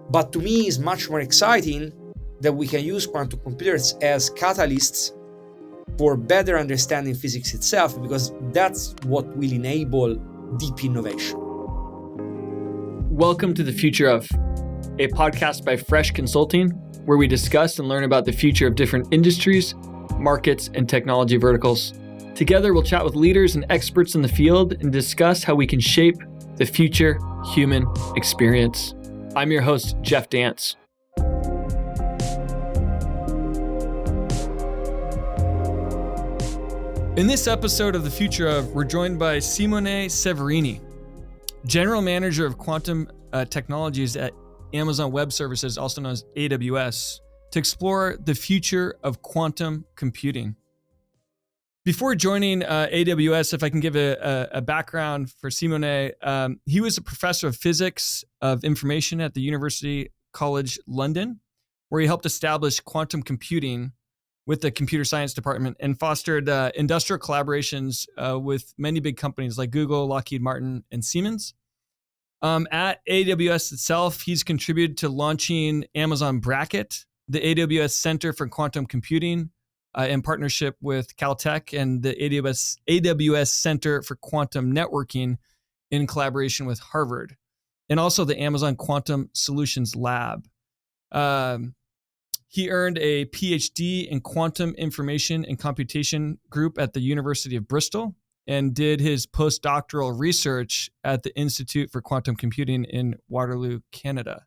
But to me, it's much more exciting that we can use quantum computers as catalysts for better understanding physics itself, because that's what will enable deep innovation. Welcome to The Future Of, a podcast by Fresh Consulting, where we discuss and learn about the future of different industries, markets, and technology verticals. Together, we'll chat with leaders and experts in the field and discuss how we can shape the future human experience. I'm your host, Jeff Dance. In this episode of The Future Of, we're joined by Simoni Severini, General Manager of Quantum Technologies at Amazon Web Services, also known as AWS, to explore the future of quantum computing. Before joining AWS, if I can give a background for Simoni, he was a professor of physics of information at the University College London, where he helped establish quantum computing with the computer science department and fostered industrial collaborations with many big companies like Google, Lockheed Martin, and Siemens. At AWS itself, he's contributed to launching Amazon Bracket, the AWS Center for Quantum Computing, in partnership with Caltech, and the AWS Center for Quantum Networking in collaboration with Harvard, and also the Amazon Quantum Solutions Lab. He earned a PhD in Quantum Information and Computation Group at the University of Bristol and did his postdoctoral research at the Institute for Quantum Computing in Waterloo, Canada.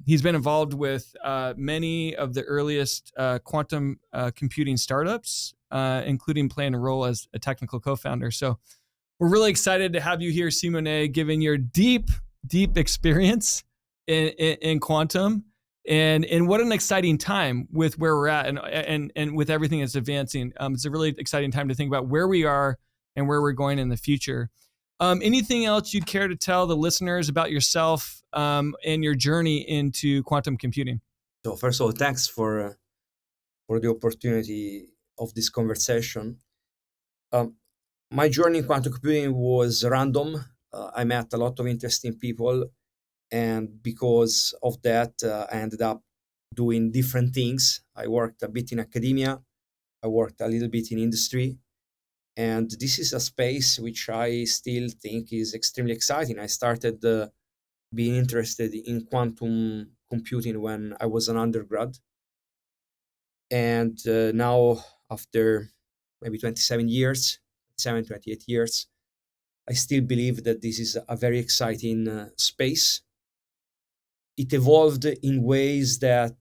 He's been involved with many of the earliest quantum computing startups, including playing a role as a technical co-founder. So we're really excited to have you here, Simoni, given your deep experience in quantum. And what an exciting time with where we're at and with everything that's advancing. It's a really exciting time to think about where we are and where we're going in the future. Anything else you'd care to tell the listeners about yourself and your journey into quantum computing? So first of all, thanks for the opportunity of this conversation. My journey in quantum computing was random. I met a lot of interesting people, and because of that, I ended up doing different things. I worked a bit in academia. I worked a little bit in industry. And this is a space which I still think is extremely exciting. I started being interested in quantum computing when I was an undergrad. And now, after maybe 28 years, I still believe that this is a very exciting space. It evolved in ways that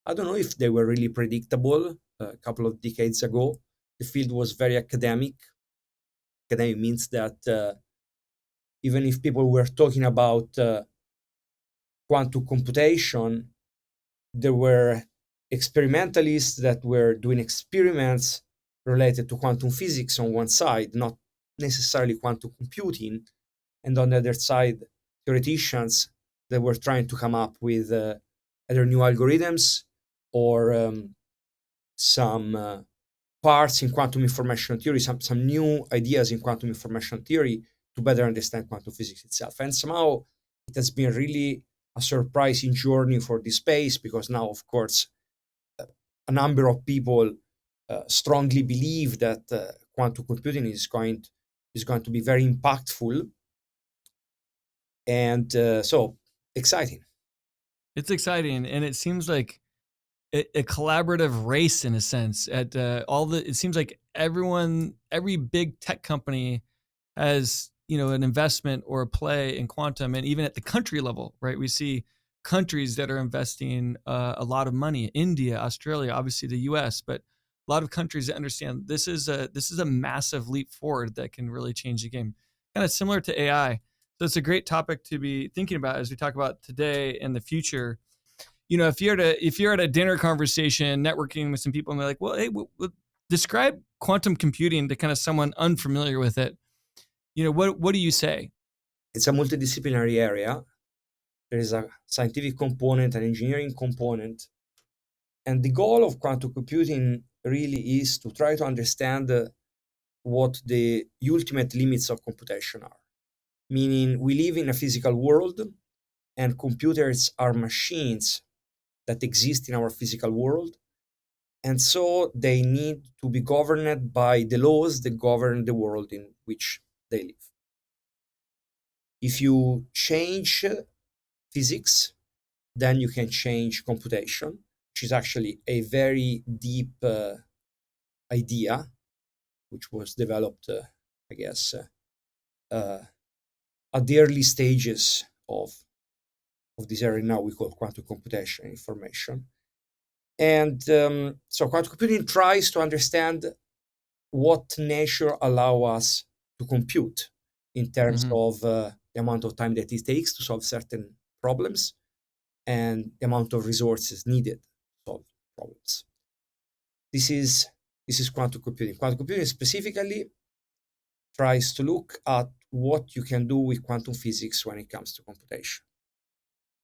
I don't know if they were really predictable a couple of decades ago. The field was very academic. Academic means that even if people were talking about quantum computation, there were experimentalists that were doing experiments related to quantum physics on one side, not necessarily quantum computing, and on the other side, theoreticians that were trying to come up with either new algorithms or some parts in quantum information theory, some new ideas in quantum information theory to better understand quantum physics itself. And somehow it has been really a surprising journey for this space, because now, of course, a number of people strongly believe that quantum computing is going to be very impactful. And so exciting. It's exciting, and it seems like a collaborative race in a sense. It seems like every big tech company has an investment or a play in quantum, and even at the country level, right? We see countries that are investing a lot of money. India, Australia, obviously the U.S., but a lot of countries that understand this is a massive leap forward that can really change the game. Kind of similar to AI. So it's a great topic to be thinking about as we talk about today and the future. If you're at a dinner conversation, networking with some people, and they're like, "Well, hey, describe quantum computing to kind of someone unfamiliar with it." What do you say? It's a multidisciplinary area. There is a scientific component, an engineering component, and the goal of quantum computing really is to try to understand what the ultimate limits of computation are. Meaning, we live in a physical world, and computers are machines that exist in our physical world. And so they need to be governed by the laws that govern the world in which they live. If you change physics, then you can change computation, which is actually a very deep idea, which was developed, I guess, at the early stages of this area now we call quantum computation information. And so quantum computing tries to understand what nature allow us to compute in terms of the amount of time that it takes to solve certain problems and the amount of resources needed to solve problems. This is quantum computing. Quantum computing specifically tries to look at what you can do with quantum physics when it comes to computation.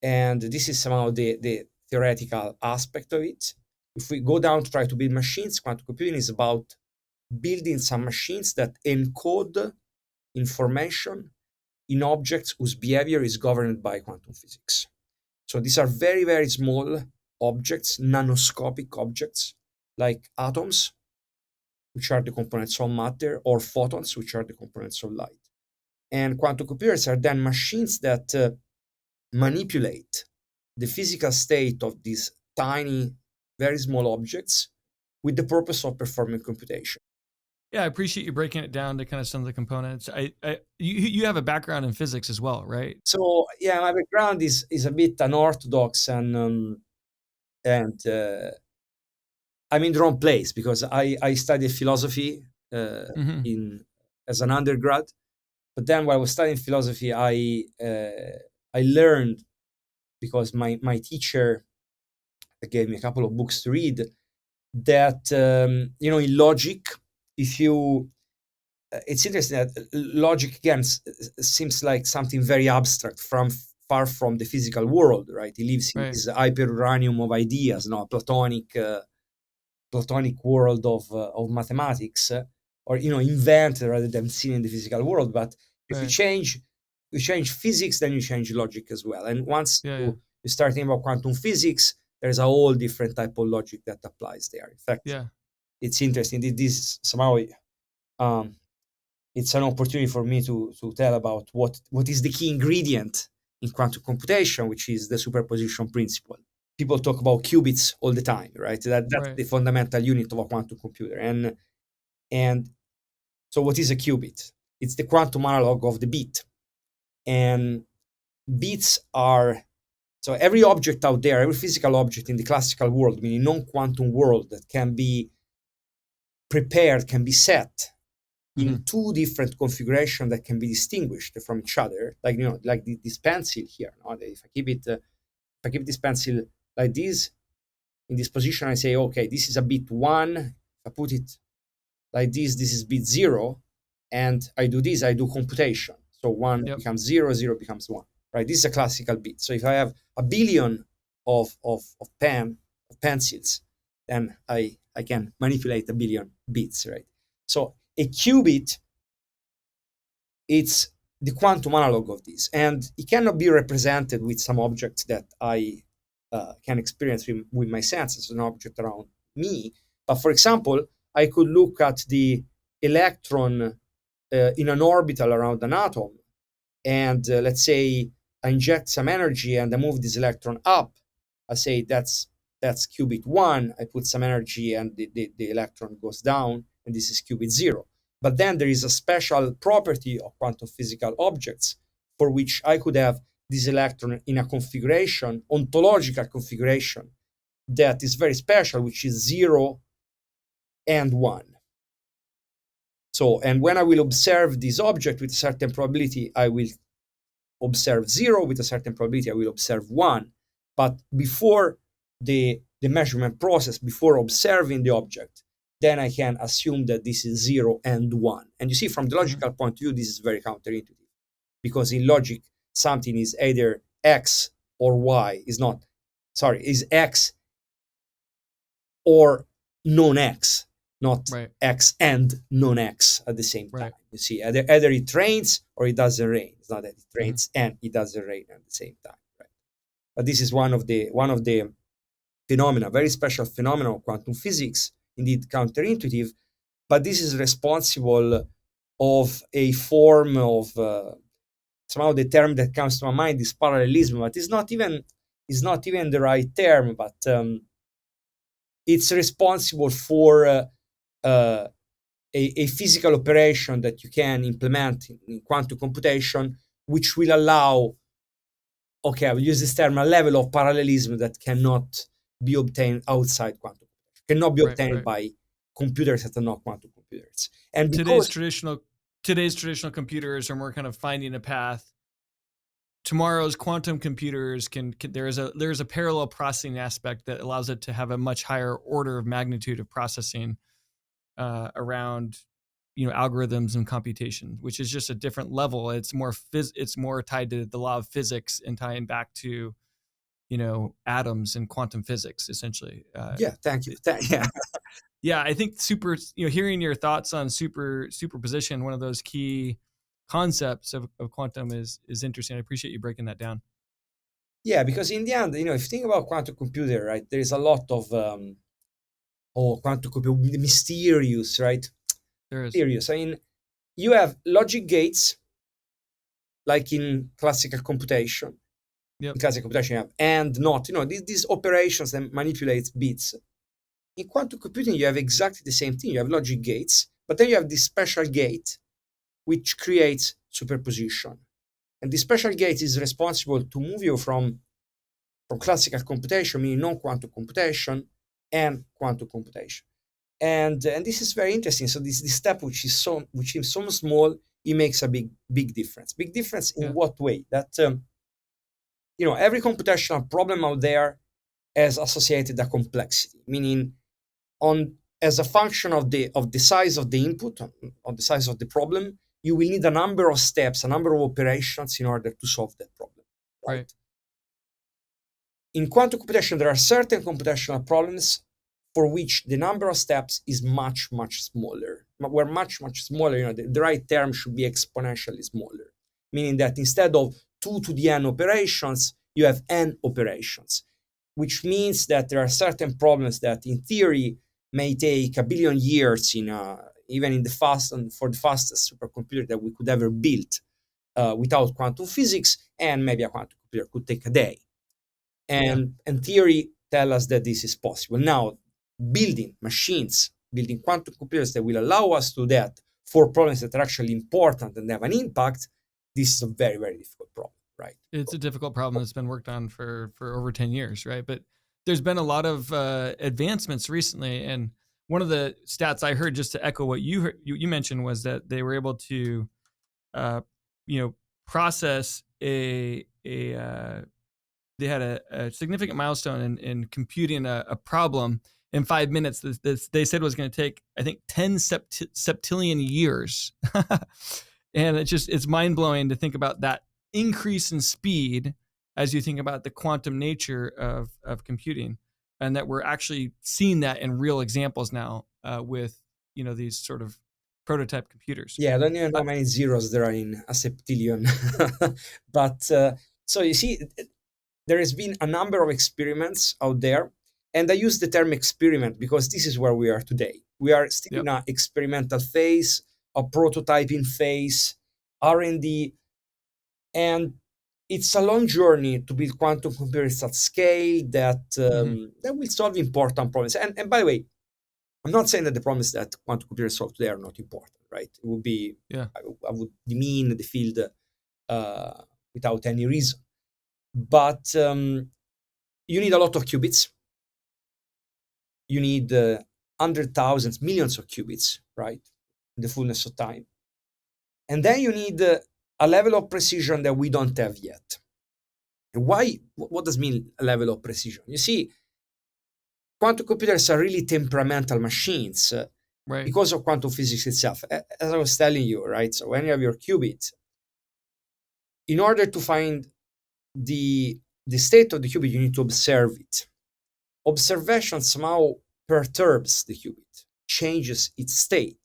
And this is somehow the theoretical aspect of it. If we go down to try to build machines, quantum computing is about building some machines that encode information in objects whose behavior is governed by quantum physics. So these are very, very small objects, nanoscopic objects, like atoms, which are the components of matter, or photons, which are the components of light. And quantum computers are then machines that manipulate the physical state of these tiny, very small objects with the purpose of performing computation. Yeah, I appreciate you breaking it down to kind of some of the components. You have a background in physics as well, right? So yeah, my background is a bit unorthodox, and I'm in the wrong place because I studied philosophy in as an undergrad, but then while I was studying philosophy, I learned, because my teacher gave me a couple of books to read, that in logic, if you it's interesting that logic again seems like something very abstract, far from the physical world, right? It lives in this hyperuranium of ideas, no, platonic world of mathematics, or invent rather than seen in the physical world. But if you change physics, then you change logic as well. And once you start thinking about quantum physics, there's a whole different type of logic that applies there. In fact, it's interesting. This somehow it's an opportunity for me to tell about what is the key ingredient in quantum computation, which is the superposition principle. People talk about qubits all the time, right? That's the fundamental unit of a quantum computer. And so what is a qubit? It's the quantum analog of the bit. And bits are, so every object out there, every physical object in the classical world, meaning non-quantum world, that can be prepared, can be set in two different configurations that can be distinguished from each other, like this pencil here. If I keep this pencil like this in this position, I say, okay, this is a bit 1. If I put it like this is bit 0, and I do this, I do computation. So 1 becomes 0, 0 becomes 1. Right? This is a classical bit. So if I have a billion of pencils, then I can manipulate a billion bits, right? So a qubit, it's the quantum analog of this, and it cannot be represented with some object that I can experience with my senses, an object around me. But for example, I could look at the electron in an orbital around an atom, and let's say I inject some energy and I move this electron up. I say that's qubit 1. I put some energy and the electron goes down, and this is qubit 0. But then there is a special property of quantum physical objects for which I could have this electron in a configuration, ontological configuration, that is very special, which is 0 and 1. So, and when I will observe this object with a certain probability, I will observe 0. With a certain probability, I will observe 1. But before the measurement process, before observing the object, then I can assume that this is 0 and 1. And you see, from the logical point of view, this is very counterintuitive. Because in logic, something is either X or Y, is X or non-X, not X and non-X at the same time. You see, either it rains or it doesn't rain. It's not that it rains and it doesn't rain at the same time. Right? but this is one of the phenomena, very special phenomena of quantum physics, indeed counterintuitive, but this is responsible of a form of somehow the term that comes to my mind is parallelism, but it's not even the right term, but it's responsible for uh, a physical operation that you can implement in quantum computation, which will allow, okay, I will use this term, a level of parallelism that cannot be obtained outside quantum computation, cannot be Right, obtained right. by computers that are not quantum computers. And Today's because, traditional today's traditional computers are more kind of finding a path. Tomorrow's quantum computers can there's a parallel processing aspect that allows it to have a much higher order of magnitude of processing around algorithms and computation, which is just a different level. It's more tied to the law of physics and tying back to atoms and quantum physics essentially. yeah, thank you. Yeah. Yeah, I think hearing your thoughts on superposition, one of those key concepts of quantum is interesting. I appreciate you breaking that down. Yeah, because in the end, if you think about quantum computer, right, there is a lot of quantum computer mysterious, right? There is. Mysterious. I mean, you have logic gates, like in classical computation. Yep. In classical computation, you have and not. These operations that manipulate bits. In quantum computing, you have exactly the same thing. You have logic gates, but then you have this special gate which creates superposition. And this special gate is responsible to move you from classical computation, meaning non-quantum computation, and quantum computation. And this is very interesting. So this step, which is so small, it makes a big difference. Big difference in Yeah. what way? That every computational problem out there has associated a complexity, meaning on as a function of the size of the input, on the size of the problem, you will need a number of steps, a number of operations in order to solve that problem, Right. right? In quantum computation, there are certain computational problems for which the number of steps is much, much smaller. We're much, much smaller. The right term should be exponentially smaller, meaning that instead of 2 to the n operations, you have n operations, which means that there are certain problems that in theory may take a billion years even in the fast and for the fastest supercomputer that we could ever build without quantum physics, and maybe a quantum computer could take a day. Yeah. And theory tell us that this is possible. Now, building quantum computers that will allow us to do that for problems that are actually important and have an impact, this is a very, very difficult problem, right? It's a difficult problem that's been worked on for over 10 years, right? But there's been a lot of advancements recently, and one of the stats I heard, just to echo what you mentioned, was that they were able to uh, process they had a significant milestone in computing a problem in 5 minutes. This they said was going to take, I think, 10 septillion years. And it's mind blowing to think about that increase in speed as you think about the quantum nature of computing, and that we're actually seeing that in real examples now with these sort of prototype computers. Yeah, I don't even know Uh, how many zeros there are in a septillion. But so you see, there has been a number of experiments out there, and I use the term experiment because this is where we are today. We are still in yep. an experimental phase, a prototyping phase, R&D, and it's a long journey to build quantum computers at scale Hmm. that will solve important problems. And by the way, I'm not saying that the problems that quantum computers solve today are not important, right? It would be, Yeah. I would demean the field uh, without any reason. But you need a lot of qubits. You need hundred thousands, millions of qubits, right? In the fullness of time. And then you need a level of precision that we don't have yet. And why? What does mean a level of precision? You see, quantum computers are really temperamental machines Right. because of quantum physics itself. As I was telling you, right? So when you have your qubit, in order to find the the state of the qubit, you need to observe it. Observation somehow perturbs the qubit, changes its state.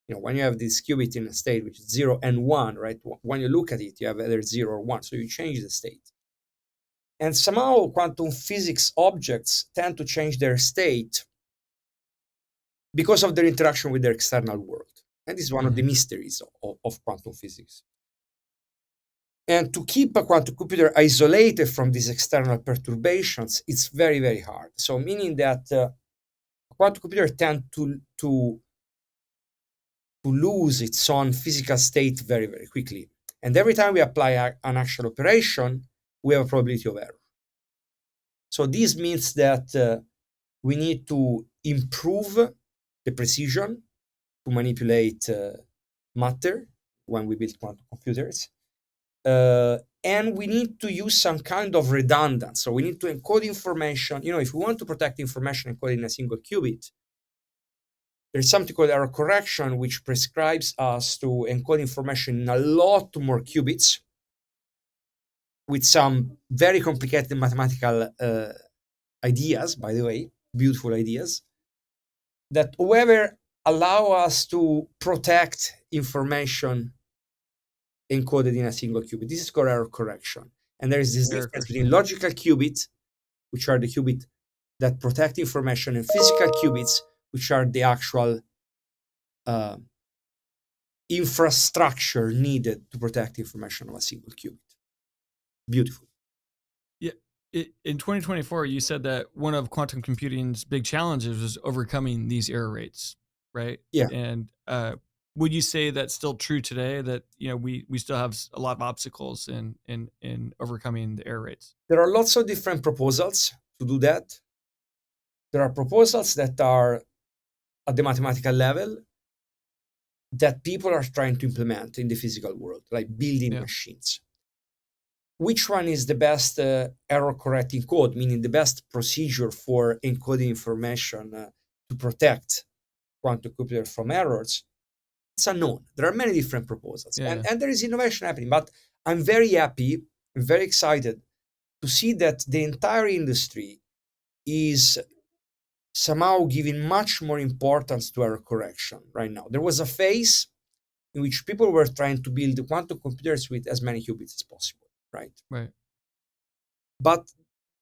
When you have this qubit in a state which is 0 and 1, right? When you look at it, you have either 0 or 1, so you change the state. And somehow quantum physics objects tend to change their state because of their interaction with their external world. And this is one of the mysteries of quantum physics. And to keep a quantum computer isolated from these external perturbations, it's very, very hard. So meaning that a quantum computer tends to lose its own physical state very, very quickly. And every time we apply an actual operation, we have a probability of error. So this means that we need to improve the precision to manipulate matter when we build quantum computers. And we need to use some kind of redundancy. So we need to encode information. If we want to protect information encoded in a single qubit, there's something called error correction, which prescribes us to encode information in a lot more qubits with some very complicated mathematical ideas, by the way, beautiful ideas, that however allow us to protect information encoded in a single qubit. This is called error correction. And there is this difference between logical qubits, which are the qubits that protect information, and physical qubits, which are the actual infrastructure needed to protect information of a single qubit. Beautiful. Yeah. In 2024, you said that one of quantum computing's big challenges was overcoming these error rates, right? Yeah. And would you say that's still true today, that we still have a lot of obstacles in overcoming the error rates? There are lots of different proposals to do that. There are proposals that are at the mathematical level that people are trying to implement in the physical world, like building machines. Which one is the best error correcting code, meaning the best procedure for encoding information to protect quantum computers from errors? It's unknown. There are many different proposals, and there is innovation happening. But I'm very happy, very excited to see that the entire industry is somehow giving much more importance to error correction right now. There was a phase in which people were trying to build quantum computers with as many qubits as possible, right? Right. But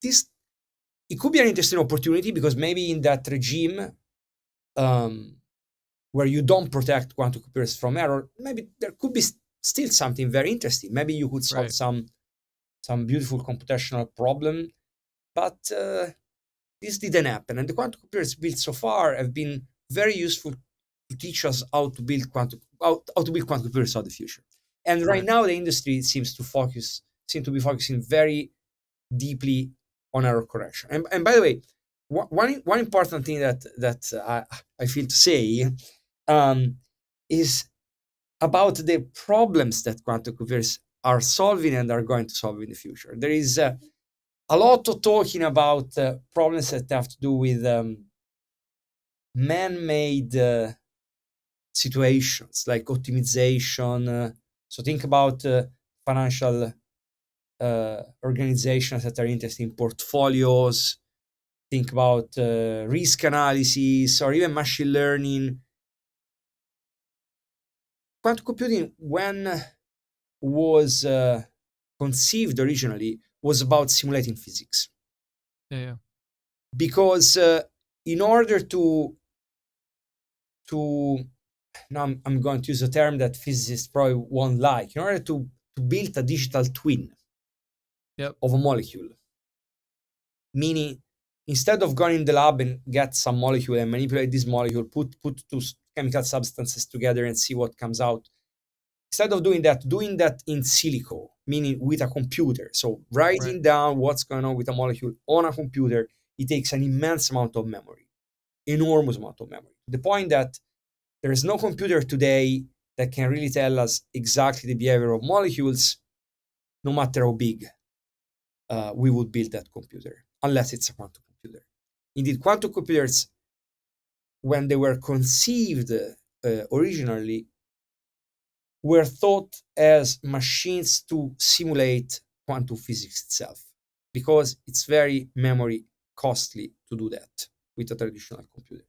it could be an interesting opportunity, because maybe in that regime where you don't protect quantum computers from error, maybe there could be still something very interesting. Maybe you could solve some beautiful computational problem, but this didn't happen. And the quantum computers built so far have been very useful to teach us how to build quantum computers of the future. And right now, the industry seems to be focusing very deeply on error correction. And by the way, one important thing that I feel to say is about the problems that quantum computers are solving and are going to solve in the future. There is a lot of talking about problems that have to do with man-made situations, like optimization. So think about financial organizations that are interested in portfolios. Think about risk analysis, or even machine learning. Quantum computing, when was conceived originally, was about simulating physics. Because in order to now I'm going to use a term that physicists probably won't like, in order to build a digital twin of a molecule, meaning instead of going in the lab and get some molecule and manipulate this molecule, put two chemical substances together and see what comes out. Instead of doing that in silico, meaning with a computer. So writing down what's going on with a molecule on a computer, it takes an immense amount of memory, enormous amount of memory, to the point that there is no computer today that can really tell us exactly the behavior of molecules, no matter how big we would build that computer, unless it's a quantum computer. Indeed, quantum computers, when they were conceived originally, were thought as machines to simulate quantum physics itself, because it's very memory costly to do that with a traditional computer.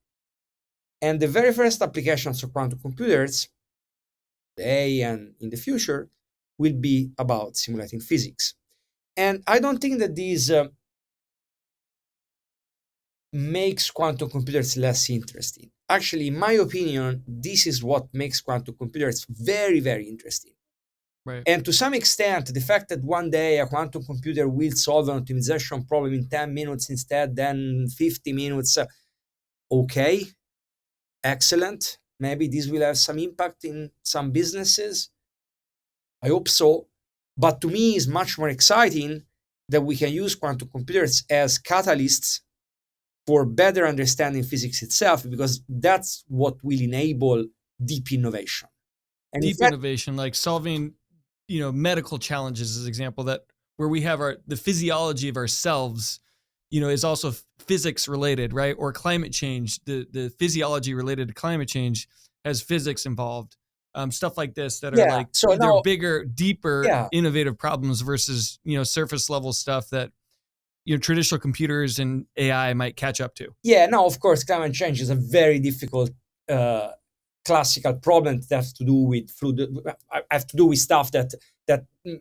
And the very first applications of quantum computers today and in the future will be about simulating physics. And I don't think that this makes quantum computers less interesting. Actually, in my opinion, this is what makes quantum computers very, very interesting. Right. And to some extent, the fact that one day a quantum computer will solve an optimization problem in 10 minutes instead than 50 minutes, okay, excellent. Maybe this will have some impact in some businesses. I hope so. But to me, it's much more exciting that we can use quantum computers as catalysts for better understanding physics itself, because that's what will enable deep innovation. And in Deep fact, innovation, like solving, medical challenges is an example that where we have the physiology of ourselves, is also physics related, right? Or climate change, the physiology related to climate change has physics involved. Stuff like this that are yeah. like So either now, bigger, deeper, yeah, innovative problems versus, surface level stuff that, traditional computers and AI might catch up to. yeah. Now, of course, climate change is a very difficult uh, classical problem that has to do with have to do with stuff that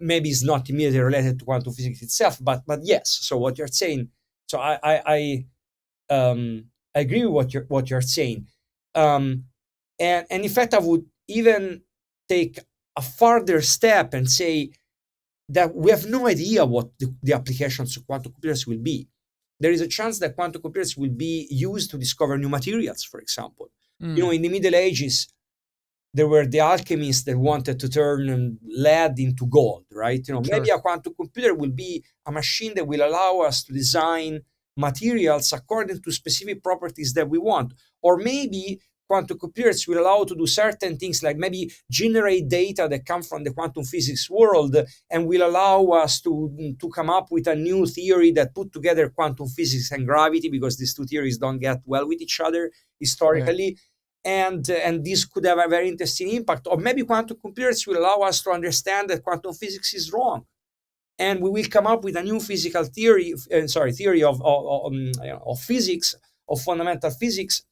maybe is not immediately related to quantum physics itself. But yes. So what you're saying. So I agree with what you're saying. Um, and in fact, I would even take a further step and say that we have no idea what the applications of quantum computers will be. There is a chance that quantum computers will be used to discover new materials, for example. Mm, In the Middle Ages, there were the alchemists that wanted to turn lead into gold, right? Maybe sure. a quantum computer will be a machine that will allow us to design materials according to specific properties that we want. Or maybe quantum computers will allow to do certain things, like maybe generate data that come from the quantum physics world, and will allow us to come up with a new theory that put together quantum physics and gravity, because these two theories don't get well with each other Right. historically. And this could have a very interesting impact. Or maybe quantum computers will allow us to understand that quantum physics is wrong, and we will come up with a new physical theory, theory of physics, of fundamental physics,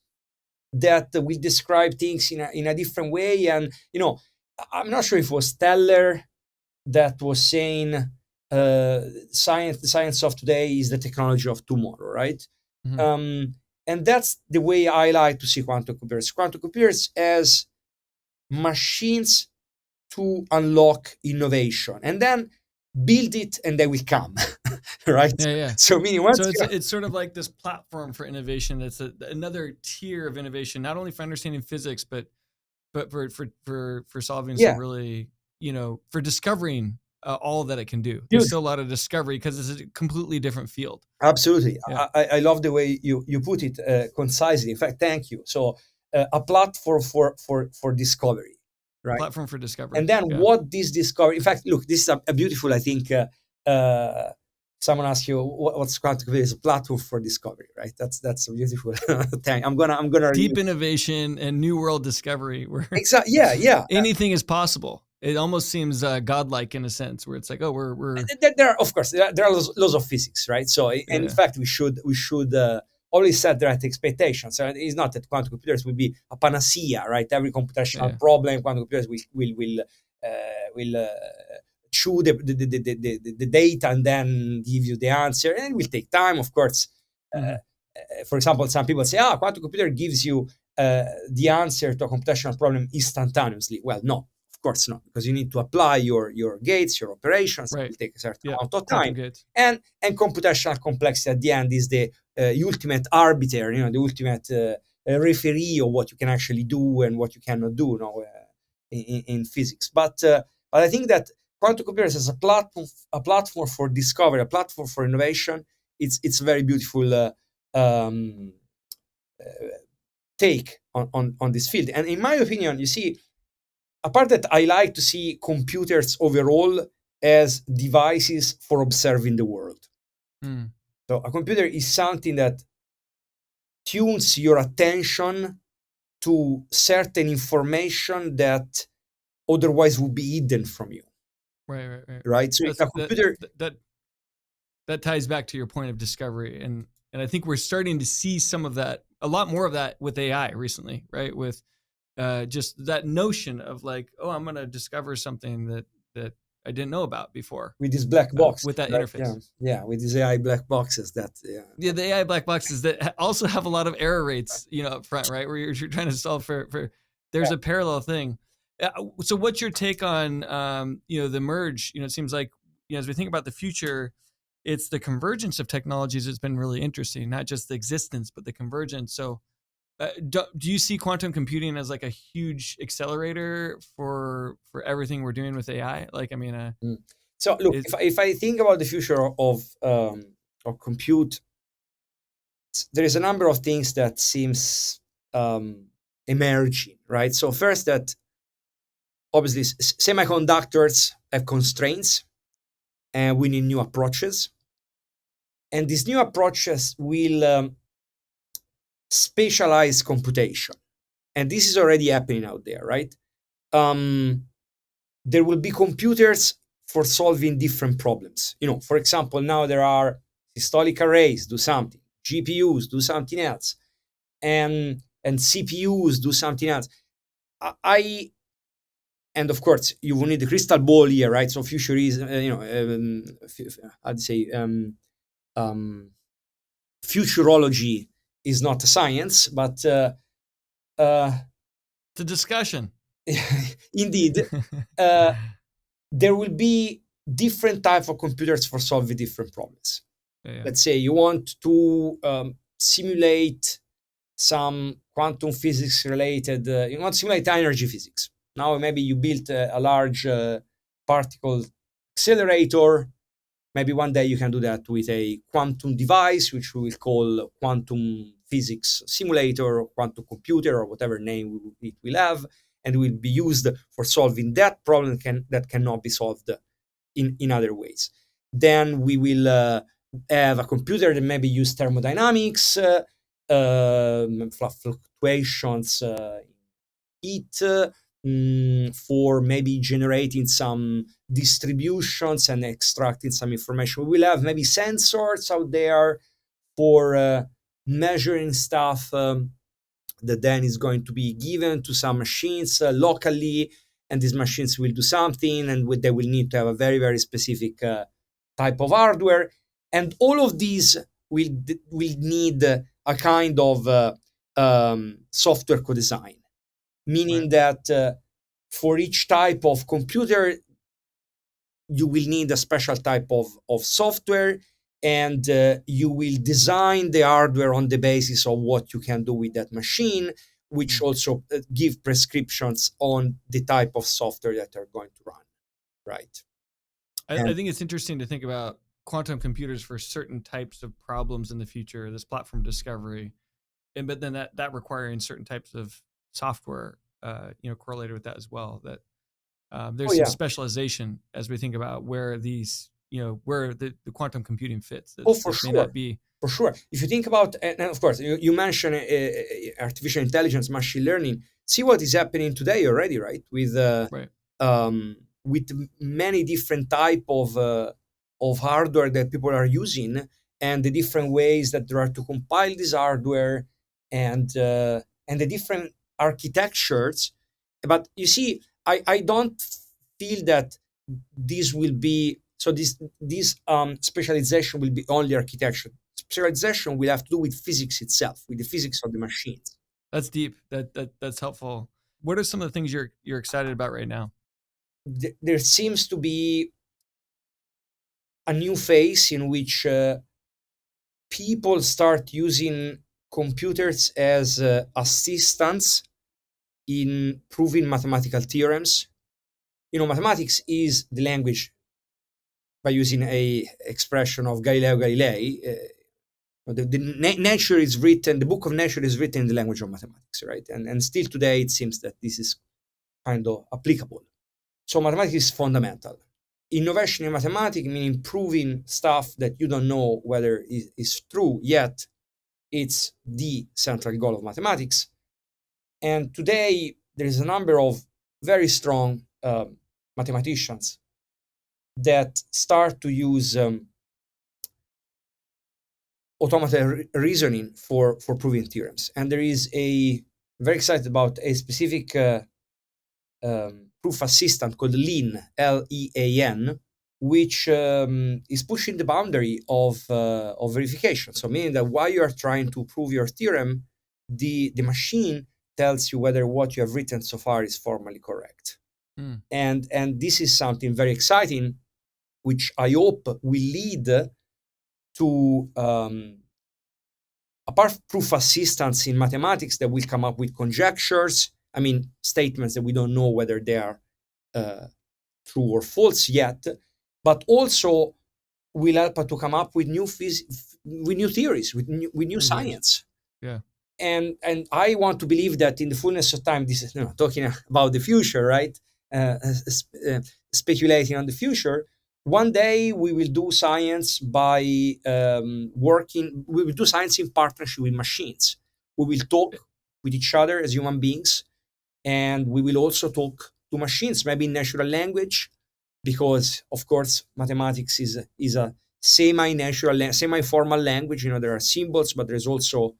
that will describe things in a different way. And I'm not sure if it was Teller that was saying, the science of today is the technology of tomorrow, right? Mhm. um, and that's the way I like to see quantum computers as machines to unlock innovation, and then build it and they will come. Right? Yeah, yeah. So meaning, once So it's sort of like this platform for innovation. It's another tier of innovation, not only for understanding physics, but for solving some yeah, really, for discovering all that it can do. There's dude, still a lot of discovery because it's a completely different field. absolutely. Yeah, I love the way you put it concisely. In fact, thank you. So a platform for discovery, right? platform for discovery. And then Yeah, what this discovery, in fact, look, this is a beautiful, I think, someone asks you what's quantum computing, is a platform for discovery, right? That's a beautiful thing. I'm gonna deep read. innovation and new world discovery where Exactly. Yeah, yeah. anything is possible. It almost seems godlike in a sense, where it's like, oh, we're There are, of course, there are laws of physics, right? So, and in yeah, fact, we should always set the right expectations. So it's not that quantum computers will be a panacea, right? Every computational yeah, problem, quantum computers will chew the data and then give you the answer, and it will take time, of course. hmm For example, some people say, quantum computer gives you the answer to a computational problem instantaneously. Well, no, of course not, because you need to apply your gates, your operations. It right, will take a certain yeah, amount of quantum time, gates. and computational complexity at the end is the ultimate arbiter, the ultimate referee of what you can actually do and what you cannot do, in physics. But I think that quantum computers as a platform for discovery, a platform for innovation, it's a very beautiful um, uh, take on this field. And in my opinion, you see, apart that I like to see computers overall as devices for observing the world. Mm, So a computer is something that tunes your attention to certain information that otherwise would be hidden from you, right, right, right. right? So That's a computer, that ties back to your point of discovery, and I think we're starting to see some of that, a lot more of that with AI recently, right? With just that notion of like, oh, I'm going to discover something that I didn't know about before. With these black boxes, with that right? interface. Yeah, with these AI black boxes that Yeah, the AI black boxes that also have a lot of error rates, up front, right? Where you're trying to solve for there's a parallel thing. So what's your take on, the merge? It seems like, as we think about the future, it's the convergence of technologies that's been really interesting, not just the existence, but the convergence. So do you see quantum computing as like a huge accelerator for everything we're doing with AI? Like, I mean, So look, if I think about the future of compute, there is a number of things that seems emerging, right? So first, that obviously semiconductors have constraints, and we need new approaches. And these new approaches will specialize computation, and this is already happening out there, right? There will be computers for solving different problems. For example, now there are systolic arrays do something, GPUs do something else, and CPUs do something else. And of course, you will need the crystal ball here, right? So future is, I'd say, futurology is not a science, but it's a discussion. Indeed, there will be different types of computers for solving different problems. Yeah. Let's say you want to simulate some quantum physics related, you want to simulate energy physics. Now maybe you built a large particle accelerator. Maybe one day you can do that with a quantum device, which we will call quantum physics simulator or quantum computer or whatever name it will have, and will be used for solving that problem that cannot be solved in other ways. Then we will have a computer that maybe use thermodynamics, fluctuations heat, for maybe generating some distributions and extracting some information. We will have maybe sensors out there for measuring stuff that then is going to be given to some machines locally, and these machines will do something, and they will need to have a very, very specific type of hardware. And all of these will need a kind of software co-design, meaning that for each type of computer, you will need a special type of software, and you will design the hardware on the basis of what you can do with that machine, which also give prescriptions on the type of software that are going to run, right? I think it's interesting to think about quantum computers for certain types of problems in the future, this platform discovery, but then that requiring certain types of software, correlated with that as well. That there's some specialization as we think about where these, where the quantum computing fits. For sure. May not be. For sure. If you think about, and of course, you mentioned artificial intelligence, machine learning. See what is happening today already, right? With many different type of hardware that people are using, and the different ways that there are to compile this hardware, and the different architectures. But you see, I don't feel that this will be, so this specialization will be only architecture. Specialization will have to do with physics itself, with the physics of the machines. That's deep. That's helpful. What are some of the things you're excited about right now? There seems to be a new phase in which people start using computers as assistants in proving mathematical theorems. Mathematics is the language, by using a expression of Galileo Galilei. Nature is written, the book of nature is written in the language of mathematics, right? And still today, it seems that this is kind of applicable. So mathematics is fundamental. Innovation in mathematics, meaning proving stuff that you don't know whether is true yet, it's the central goal of mathematics. And today, there is a number of very strong mathematicians that start to use automated reasoning for proving theorems. And there is very excited about a specific proof proof assistant called Lean, Lean, which is pushing the boundary of verification. So meaning that while you are trying to prove your theorem, the machine tells you whether what you have written so far is formally correct. Mm. And this is something very exciting, which I hope will lead to apart proof assistants in mathematics that will come up with conjectures, I mean, statements that we don't know whether they are true or false yet, but also will help to come up with new theories, with new science. Yeah. And I want to believe that in the fullness of time, this is talking about the future, right? Speculating on the future. One day we will do science by working. We will do science in partnership with machines. We will talk with each other as human beings, and we will also talk to machines, maybe in natural language, because of course mathematics is a semi-natural, semi-formal language. There are symbols, but there's also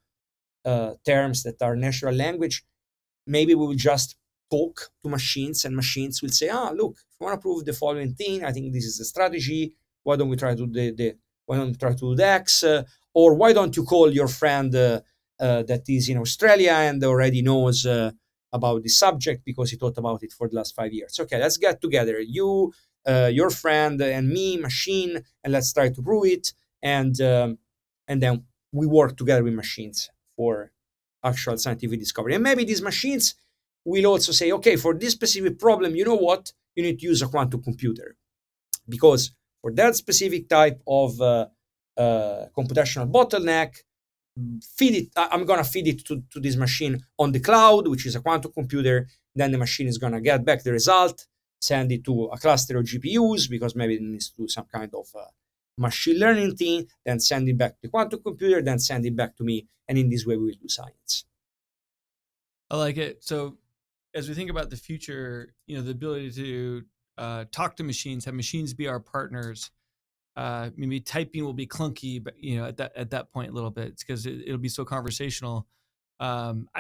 terms that are natural language. Maybe we will just talk to machines, and machines will say, look, if you want to prove the following thing, I think this is the strategy. Why don't we try to do why don't we try to do the X? Or why don't you call your friend that is in Australia and already knows about the subject because he thought about it for the last 5 years. Okay, let's get together. You, your friend, and me, machine, and let's try to prove it. And then we work together with machines for actual scientific discovery. And maybe these machines will also say, okay, for this specific problem, you know what? You need to use a quantum computer. Because for that specific type of computational bottleneck, I'm going to feed it to this machine on the cloud, which is a quantum computer. Then the machine is going to get back the result, send it to a cluster of GPUs, because maybe it needs to do some kind of machine learning thing, then send it back to the quantum computer, then send it back to me. And in this way, we will do science. I like it. So as we think about the future, the ability to talk to machines, have machines be our partners, maybe typing will be clunky, but at that point a little bit, because it'll be so conversational.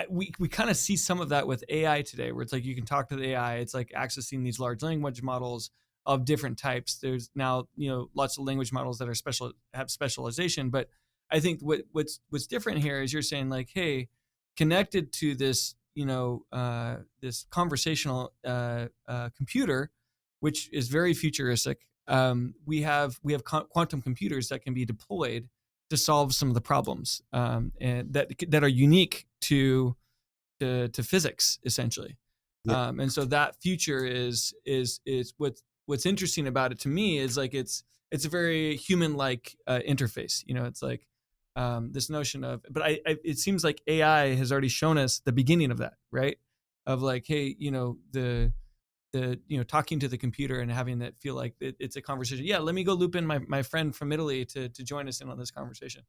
We kind of see some of that with AI today, where it's like you can talk to the AI. It's like accessing these large language models of different types. There's now lots of language models that are have specialization. But I think what's different here is you're saying like, hey, connected to this this conversational computer, which is very futuristic. We have quantum computers that can be deployed to solve some of the problems and that are unique to physics, essentially. Yeah. And so that future is what's interesting about it to me is like it's a very human-like interface. It's like this notion of, but it seems like AI has already shown us the beginning of that, right? Of like, hey, the talking to the computer and having that feel like it's a conversation. Yeah, let me go loop in my friend from Italy to join us in on this conversation.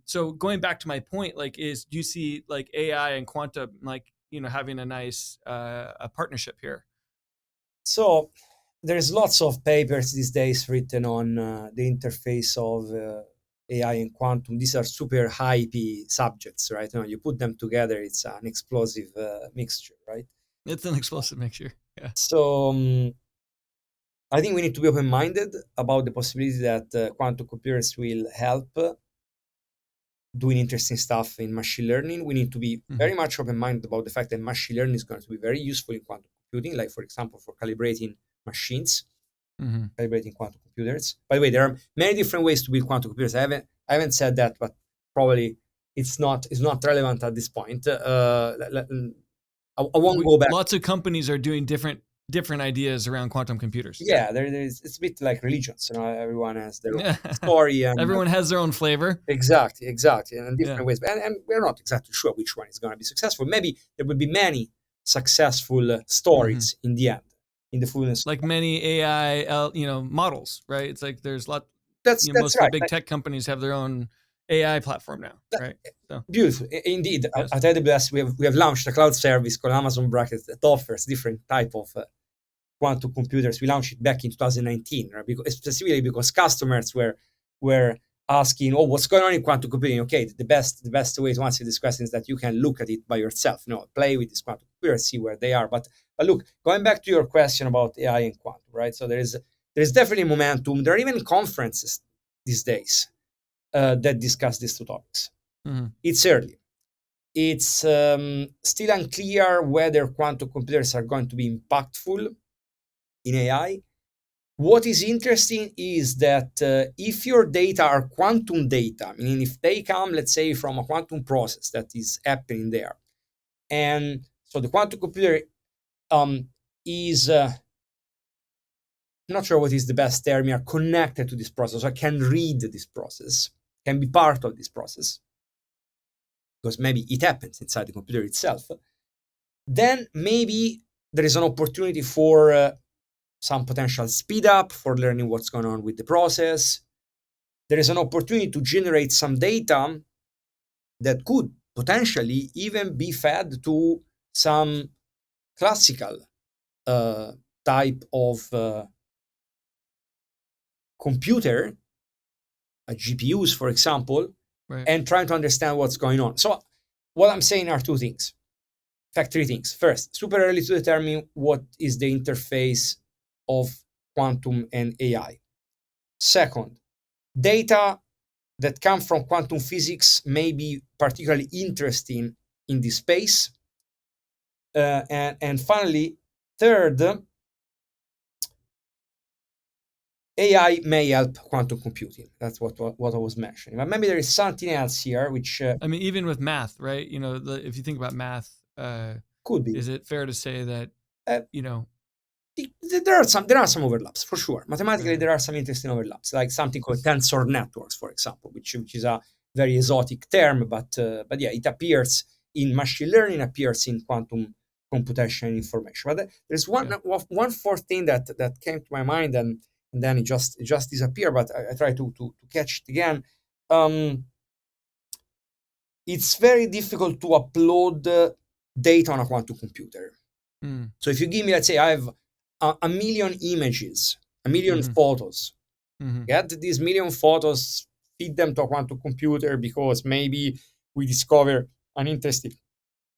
So going back to my point, like, do you see like AI and quantum like having a nice a partnership here? So there's lots of papers these days written on the interface of AI and quantum. These are super hypey subjects, right? You put them together, it's an explosive mixture, right? It's an explosive mixture. Yeah. So I think we need to be open-minded about the possibility that quantum computers will help doing interesting stuff in machine learning. We need to be very much open-minded about the fact that machine learning is going to be very useful in quantum computing, like, for example, for calibrating machines, calibrating quantum computers. By the way, there are many different ways to build quantum computers. I haven't said that, but probably it's not relevant at this point. I won't go back. Lots of companies are doing different ideas around quantum computers. Yeah, it's a bit like religions. Everyone has their own story, and everyone has their own flavor. Exactly, and in different ways. And we're not exactly sure which one is going to be successful. Maybe there will be many successful stories in the end, in the fullness. Like many AI, models, right? It's like there's lot. That's most right. of the big tech companies have their own AI platform now, right? So beautiful, indeed. Yes. At AWS, we have launched a cloud service called Amazon Brackets that offers different type of quantum computers. We launched it back in 2019, right? Specifically because customers were asking, "Oh, what's going on in quantum computing?" Okay, the best way to answer this question is that you can look at it by yourself. Play with this quantum computer, see where they are. But look, going back to your question about AI and quantum, right? So there's definitely momentum. There are even conferences these days that discuss these two topics. Mm-hmm. It's early. It's still unclear whether quantum computers are going to be impactful in AI. What is interesting is that if your data are quantum data, meaning if they come, let's say, from a quantum process that is happening there, and so the quantum computer is not sure what is the best term here, connected to this process, or can read this process, can be part of this process, because maybe it happens inside the computer itself, then maybe there is an opportunity for some potential speed up for learning what's going on with the process. There is an opportunity to generate some data that could potentially even be fed to some classical type of computer, GPUs, for example, Right. and trying to understand what's going on. So what I'm saying are two things. In fact, three things. First, super early to determine what is the interface of quantum and AI. Second, data that come from quantum physics may be particularly interesting in this space. And finally, third, AI may help quantum computing. That's what I was mentioning. But maybe there is something else here, which I mean, even with math, right? If you think about math, could be. is it fair to say that, Uh, you know, there are some overlaps for sure. Mathematically, right. there are some interesting overlaps, like something called tensor networks, for example, which is a very exotic term, but yeah, it appears in machine learning, appears in quantum computation information. But there's one fourth thing that came to my mind, and then it just disappeared. But I try to catch it again. It's very difficult to upload data on a quantum computer. Mm. So if you give me, let's say, I have a million images, a million Mm-hmm. photos, Mm-hmm. get these million photos, feed them to a quantum computer because maybe we discover an interesting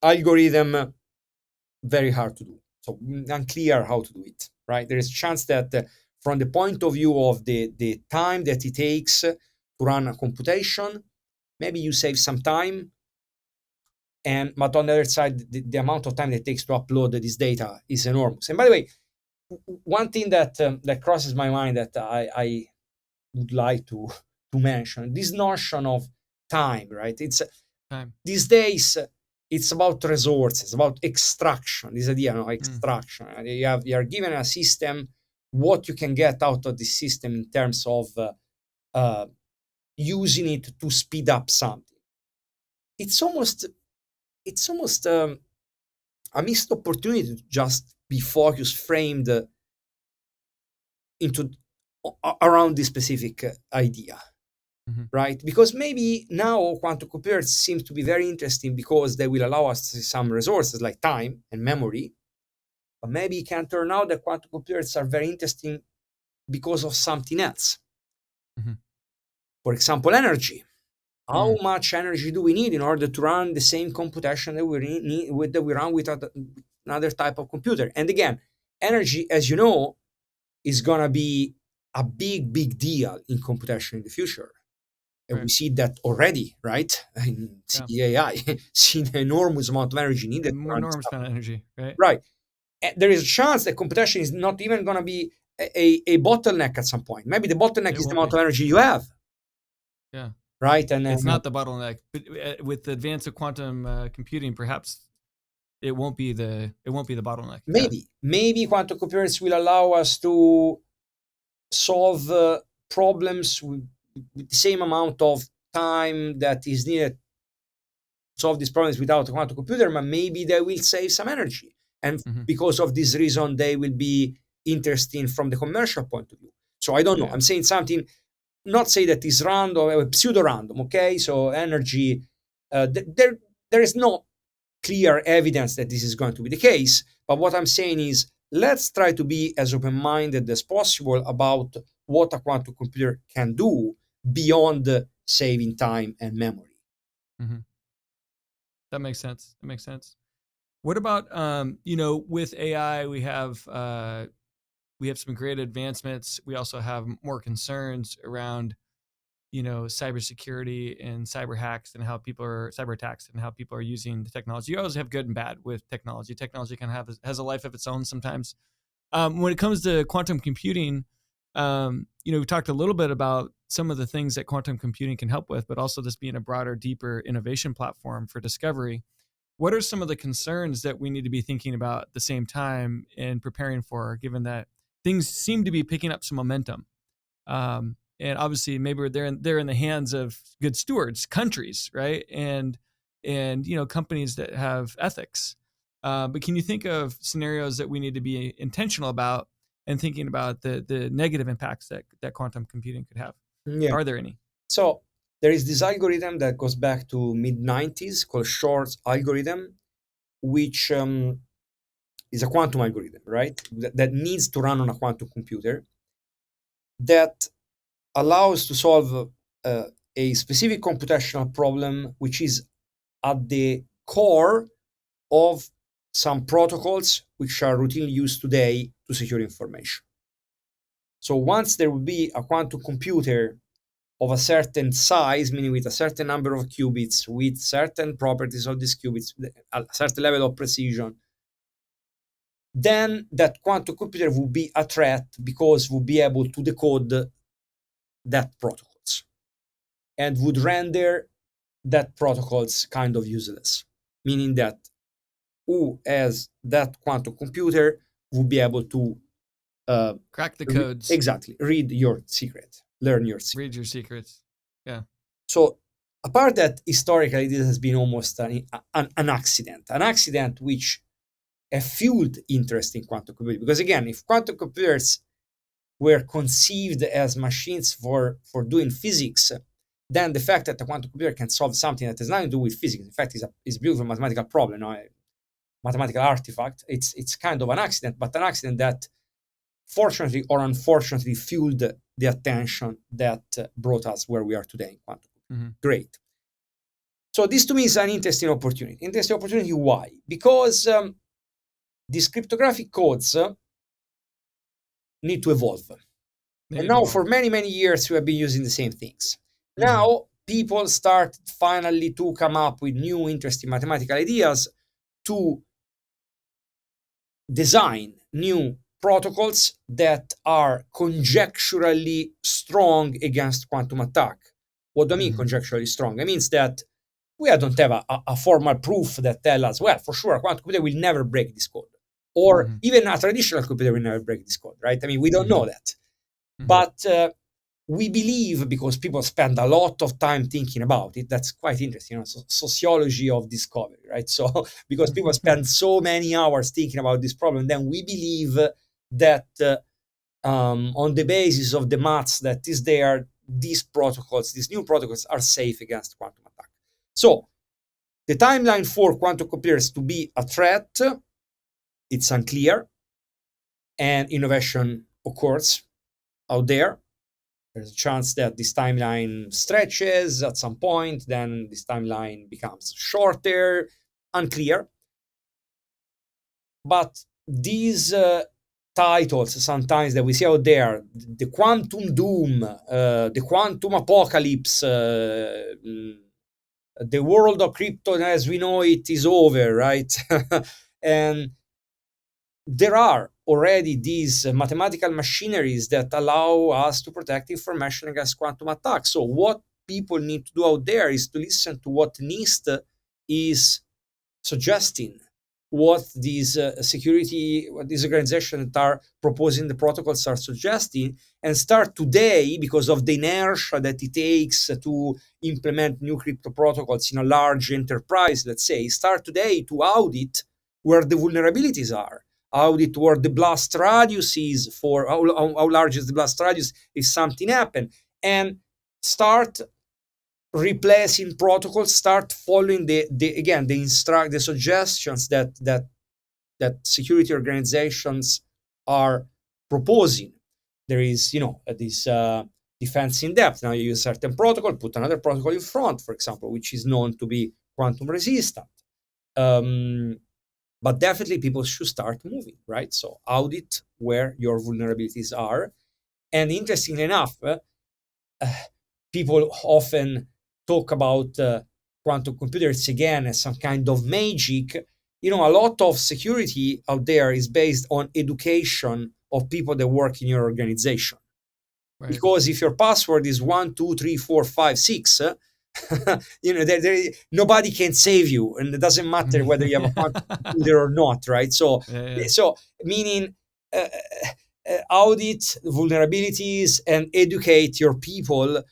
algorithm, very hard to do. So unclear how to do it, right? There is a chance that from the point of view of the time that it takes to run a computation, maybe you save some time, but on the other side, the amount of time that it takes to upload this data is enormous. And by the way, one thing that crosses my mind that I would like to mention, this notion of time, right? It's Time. these days it's about resources, about extraction. This idea of Mm. extraction. You are given a system, what you can get out of this system in terms of uh, using it to speed up something. It's almost a missed opportunity to just be focused, framed into around this specific idea, Mm-hmm. right? Because maybe now quantum computers seem to be very interesting because they will allow us to see some resources like time and memory, but maybe it can turn out that quantum computers are very interesting because of something else. Mm-hmm. For example, energy. How Mm. much energy do we need in order to run the same computation that we run with another type of computer? And again, energy, as you know, is gonna be a big deal in computation in the future. And we Right. see that already, right? In Yeah. AI, see the enormous amount of energy needed to More run this enormous stuff. amount of energy, right? Right. And there is a chance that computation is not even gonna be a bottleneck at some point. Maybe the bottleneck It is the won't amount be. of energy you have, Yeah. right? And It's not the bottleneck, but with the advance of quantum computing, perhaps it won't be the bottleneck. Yeah. maybe quantum computers will allow us to solve problems with the same amount of time that is needed to solve these problems without a quantum computer, but maybe they will save some energy. And Mm-hmm. because of this reason, they will be interesting from the commercial point of view. So I don't know. Yeah. I'm saying something, not say that is random, pseudo random. Okay, so energy, there is no clear evidence that this is going to be the case. But what I'm saying is, let's try to be as open minded as possible about what a quantum computer can do beyond saving time and memory. Mm-hmm. That makes sense. What about with AI, we have some great advancements. We also have more concerns around cybersecurity and cyber attacks and how people are using the technology. You always have good and bad with technology. Technology kind of has a life of its own sometimes. When it comes to quantum computing, we talked a little bit about some of the things that quantum computing can help with, but also this being a broader, deeper innovation platform for discovery. What are some of the concerns that we need to be thinking about at the same time and preparing for, given that things seem to be picking up some momentum? And obviously, maybe they're in the hands of good stewards, countries, right? And companies that have ethics. But can you think of scenarios that we need to be intentional about and thinking about the negative impacts that quantum computing could have? Yeah. Are there any? So there is this algorithm that goes back to mid-90s called Shor's algorithm, which is a quantum algorithm, right? That needs to run on a quantum computer that allows to solve a specific computational problem, which is at the core of some protocols which are routinely used today to secure information. So once there will be a quantum computer of a certain size, meaning with a certain number of qubits, with certain properties of these qubits, a certain level of precision, then that quantum computer will be a threat because will be able to decode that protocols and would render that protocols kind of useless, meaning that who has that quantum computer will be able to Crack the codes. Exactly, read your secret, learn your secret. Read your secrets. Yeah. So apart that historically this has been almost an accident which has fueled interest in quantum computing. Because again, if quantum computers were conceived as machines for doing physics, then the fact that the quantum computer can solve something that has nothing to do with physics, in fact, is a beautiful mathematical problem, no? A mathematical artifact. It's kind of an accident, but an accident that fortunately or unfortunately fueled the attention that brought us where we are today in quantum computing. Mm-hmm. Great. So this to me is an interesting opportunity. Interesting opportunity, why? Because these cryptographic codes need to evolve. And now for many, many years, we have been using the same things. Mm-hmm. Now people start finally to come up with new interesting mathematical ideas to design new protocols that are conjecturally strong against quantum attack. What do I mean conjecturally strong? It means that we don't have a formal proof that tell us, well, for sure, a quantum computer will never break this code. Or even a traditional computer will never break this code, right? I mean, we don't know that. But we believe, because people spend a lot of time thinking about it, that's quite interesting, sociology of discovery, right? So because people spend so many hours thinking about this problem, then we believe that on the basis of the maths that is there, these new protocols are safe against quantum attack. So the timeline for quantum computers to be a threat, it's unclear, and innovation occurs out there. There's a chance that this timeline stretches at some point, then this timeline becomes shorter, unclear. But these titles sometimes that we see out there, the quantum doom, the quantum apocalypse, the world of crypto as we know it is over, right? And there are already these mathematical machineries that allow us to protect information against quantum attacks. So what people need to do out there is to listen to what NIST is suggesting, what these organizations that are proposing the protocols are suggesting, and start today, because of the inertia that it takes to implement new crypto protocols in a large enterprise, let's say, start today to audit where the vulnerabilities are. Audit where the blast radius is, for how large is the blast radius if something happened, and start replacing protocols, start following the suggestions that security organizations are proposing. There is, this defense in depth. Now you use a certain protocol, put another protocol in front, for example, which is known to be quantum resistant. but definitely people should start moving, right? So audit where your vulnerabilities are. And interestingly enough, uh, people often talk about quantum computers again as some kind of magic. A lot of security out there is based on education of people that work in your organization. Right. Because if your password is 1 2 3 4 5 6, nobody can save you, and it doesn't matter whether you have a quantum computer or not, right? So, Yeah. so meaning uh, audit vulnerabilities and educate your people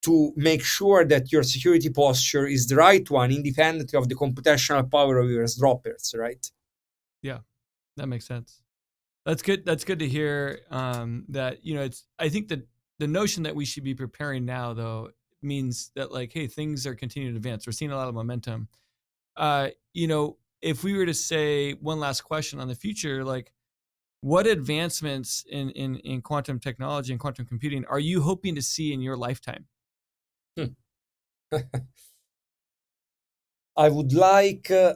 to make sure that your security posture is the right one, independently of the computational power of your droppers, right? Yeah, that makes sense. That's good. That's good to hear. That it's. I think that the notion that we should be preparing now, though, means that like, hey, things are continuing to advance. We're seeing a lot of momentum. If we were to say one last question on the future, like, what advancements in quantum technology and quantum computing are you hoping to see in your lifetime? Hmm. I would like to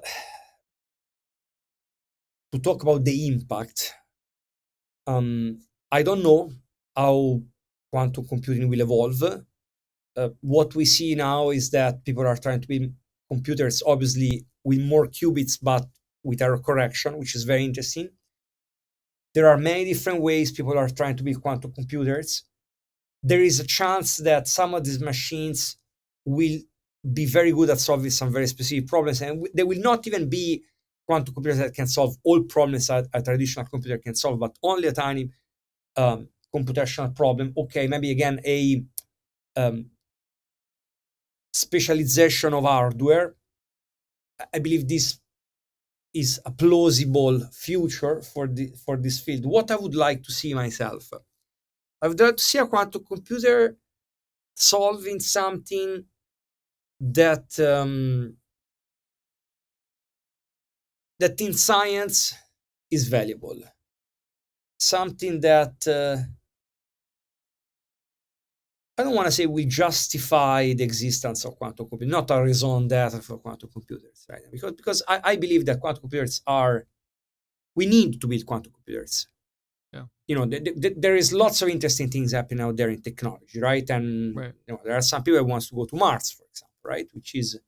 talk about the impact. I don't know how quantum computing will evolve. What we see now is that people are trying to build computers, obviously, with more qubits, but with error correction, which is very interesting. There are many different ways people are trying to build quantum computers. There is a chance that some of these machines will be very good at solving some very specific problems, and they will not even be quantum computers that can solve all problems that a traditional computer can solve, but only a tiny computational problem. Okay, maybe again a um, specialization of hardware. I believe this is a plausible future for this field. What I would like to see myself, I would like to see a quantum computer solving something that that in science is valuable, something that I don't want to say will justify the existence of quantum computing, not a raison d'etre for quantum computers, right? Because I believe that quantum computers we need to build quantum computers. Yeah. There is lots of interesting things happening out there in technology, right? And Right. there are some people who wants to go to Mars, for example, right? Which is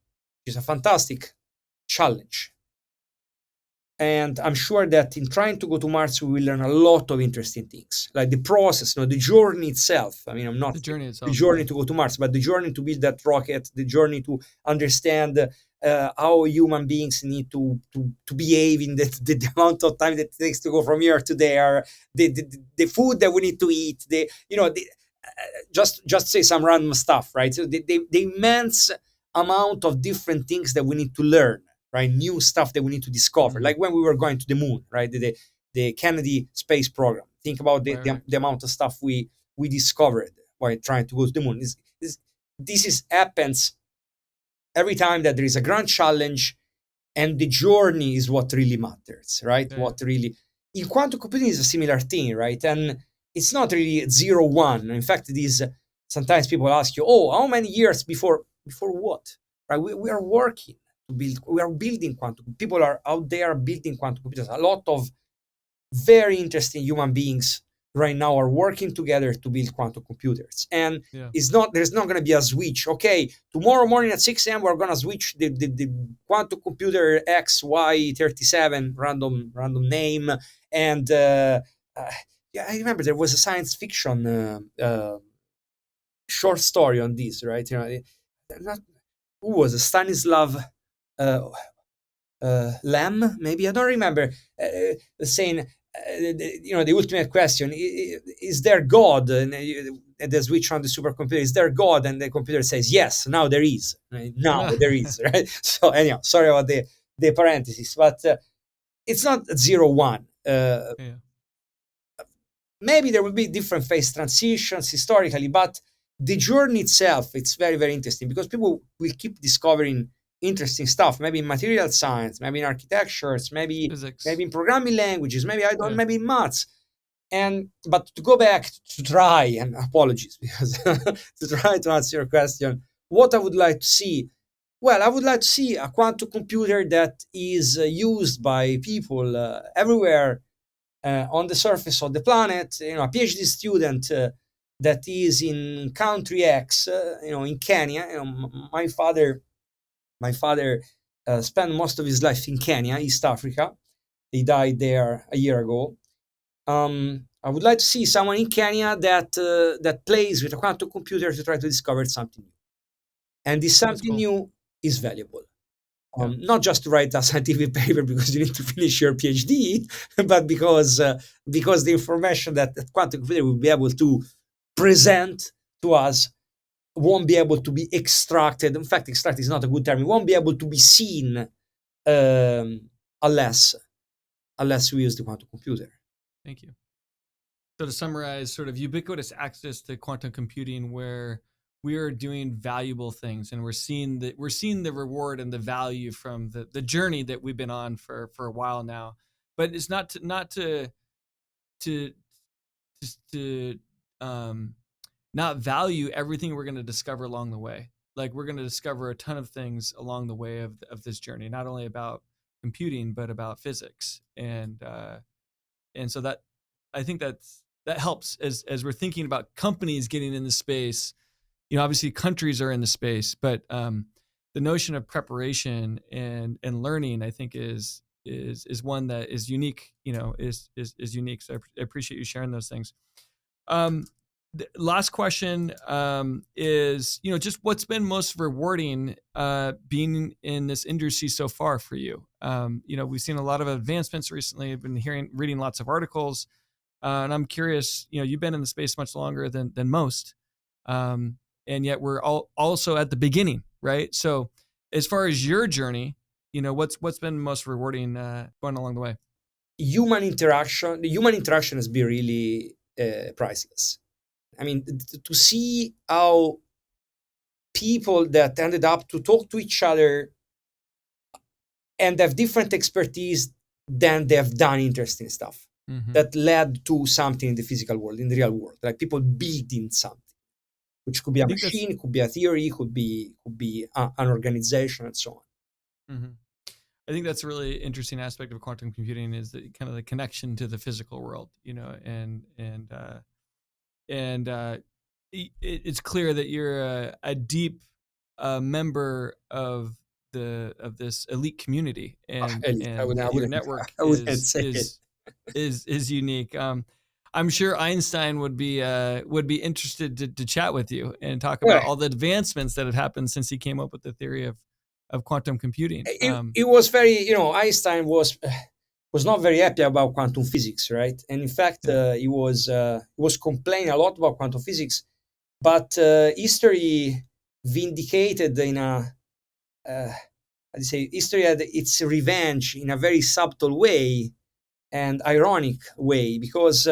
a fantastic challenge. And I'm sure that in trying to go to Mars, we will learn a lot of interesting things, like the process, the journey itself. I mean, I'm not The journey the itself. journey Yeah. to go to Mars, but the journey to build that rocket, the journey to understand how human beings need to behave in the amount of time that it takes to go from here to there, the food that we need to eat, just say some random stuff, right? So the immense amount of different things that we need to learn, right? New stuff that we need to discover, Mhm. like when we were going to the moon, right? The Kennedy space program. Think about Right. the amount of stuff we discovered while trying to go to the moon. This happens every time that there is a grand challenge, and the journey is what really matters, right? Yeah. What really in quantum computing is a similar thing, right? And it's not really 0 1. In fact, it is sometimes people ask you, oh, how many years before what? Right? We are working to build, we are building quantum. People are out there building quantum computers. A lot of very interesting human beings right now are working together to build quantum computers. And Yeah. there's not going to be a switch. Okay, tomorrow morning at 6 a.m. we're going to switch the quantum computer XY37 random name. And uh, yeah, I remember there was a science fiction short story on this, right? Not, who was it? Stanislav uh, Lamb, maybe, I don't remember, saying, the ultimate question: is there God? And the switch on the supercomputer, is there God? And the computer says yes. Now there is. Right? Now there is. Right. So anyhow, sorry about the parentheses, but it's not 0 1. Yeah. Maybe there will be different phase transitions historically, but the journey itself, it's very, very interesting because people will keep discovering interesting stuff, maybe in material science, maybe in architectures, maybe Physics. in programming languages, maybe I don't, Yeah. maybe in maths. And but to go back to try, and apologies because to try to answer your question, what I would like to see Well, I would like to see a quantum computer that is used by people everywhere on the surface of the planet. A PhD student that is in country X, in Kenya. My father spent most of his life in Kenya, East Africa. He died there a year ago. I would like to see someone in Kenya that plays with a quantum computer to try to discover something new. And this That's something cool. new is valuable. Yeah. Not just to write a scientific paper because you need to finish your PhD, but because the information that the quantum computer will be able to present to us won't be able to be extracted. In fact, extract is not a good term. It won't be able to be seen unless we use the quantum computer. Thank you. So to summarize, sort of ubiquitous access to quantum computing where we are doing valuable things and we're seeing the reward and the value from the journey that we've been on for a while now. But it's not not value everything we're going to discover along the way. Like we're going to discover a ton of things along the way of this journey, not only about computing, but about physics. And so that, I think that helps as we're thinking about companies getting in the space. Obviously countries are in the space, but the notion of preparation and learning, I think is one that is unique, is unique. So I appreciate you sharing those things. The last question is, just what's been most rewarding being in this industry so far for you? We've seen a lot of advancements recently. I've been reading lots of articles, and I'm curious, you've been in the space much longer than most. And yet we're also at the beginning, right? So as far as your journey, what's been most rewarding going along the way? The human interaction has been really priceless. I mean, to see how people that ended up to talk to each other and have different expertise than they've done interesting stuff that led to something in the physical world, in the real world, like people building something, which could be a machine, could be a theory, could be an organization, and so on. Mm-hmm. I think that's a really interesting aspect of quantum computing is the kind of the connection to the physical world, and it's clear that you're a deep member of this elite community, and your network is unique. I'm sure Einstein would be interested to chat with you and talk about all the advancements that have happened since he came up with the theory of quantum computing. It was very, Einstein was not very happy about quantum physics, right? And in fact, he was complaining a lot about quantum physics, but history vindicated history had its revenge in a very subtle way and ironic way, because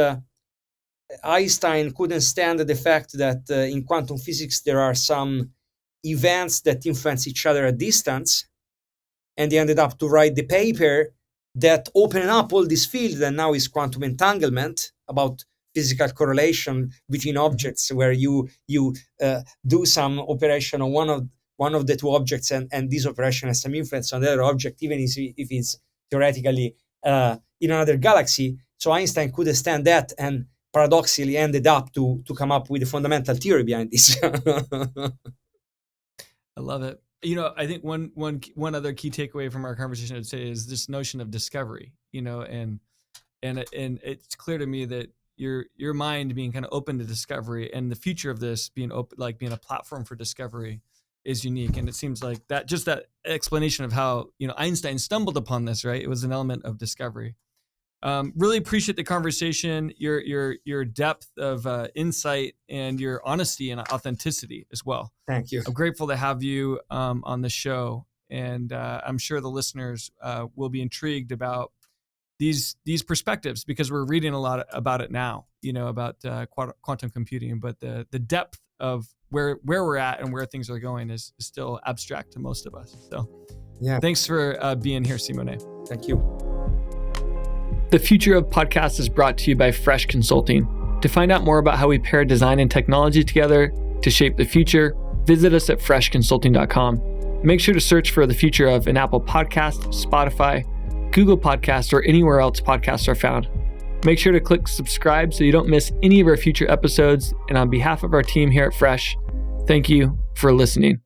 Einstein couldn't stand the fact that in quantum physics there are some events that influence each other at distance, and he ended up to write the paper that opened up all this field that now is quantum entanglement, about physical correlation between objects, where you do some operation on one of the two objects, and this operation has some influence on the other object, even if it's theoretically in another galaxy. So Einstein couldn't stand that, and paradoxically ended up to come up with a fundamental theory behind this. I love it. I think one other key takeaway from our conversation, I'd say, is this notion of discovery. And it's clear to me that your mind being kind of open to discovery, and the future of this being open, like being a platform for discovery, is unique. And it seems like that explanation of how Einstein stumbled upon this, right? It was an element of discovery. Really appreciate the conversation, your depth of insight, and your honesty and authenticity as well. Thank you. I'm grateful to have you on the show, and I'm sure the listeners will be intrigued about these perspectives, because we're reading a lot about it now, about quantum computing, but the depth of where we're at and where things are going is still abstract to most of us. So thanks for being here, Simone. Thank you. The Future of Podcasts is brought to you by Fresh Consulting. To find out more about how we pair design and technology together to shape the future, visit us at freshconsulting.com. Make sure to search for The Future of in Apple Podcast, Spotify, Google Podcast, or anywhere else podcasts are found. Make sure to click subscribe so you don't miss any of our future episodes. And on behalf of our team here at Fresh, thank you for listening.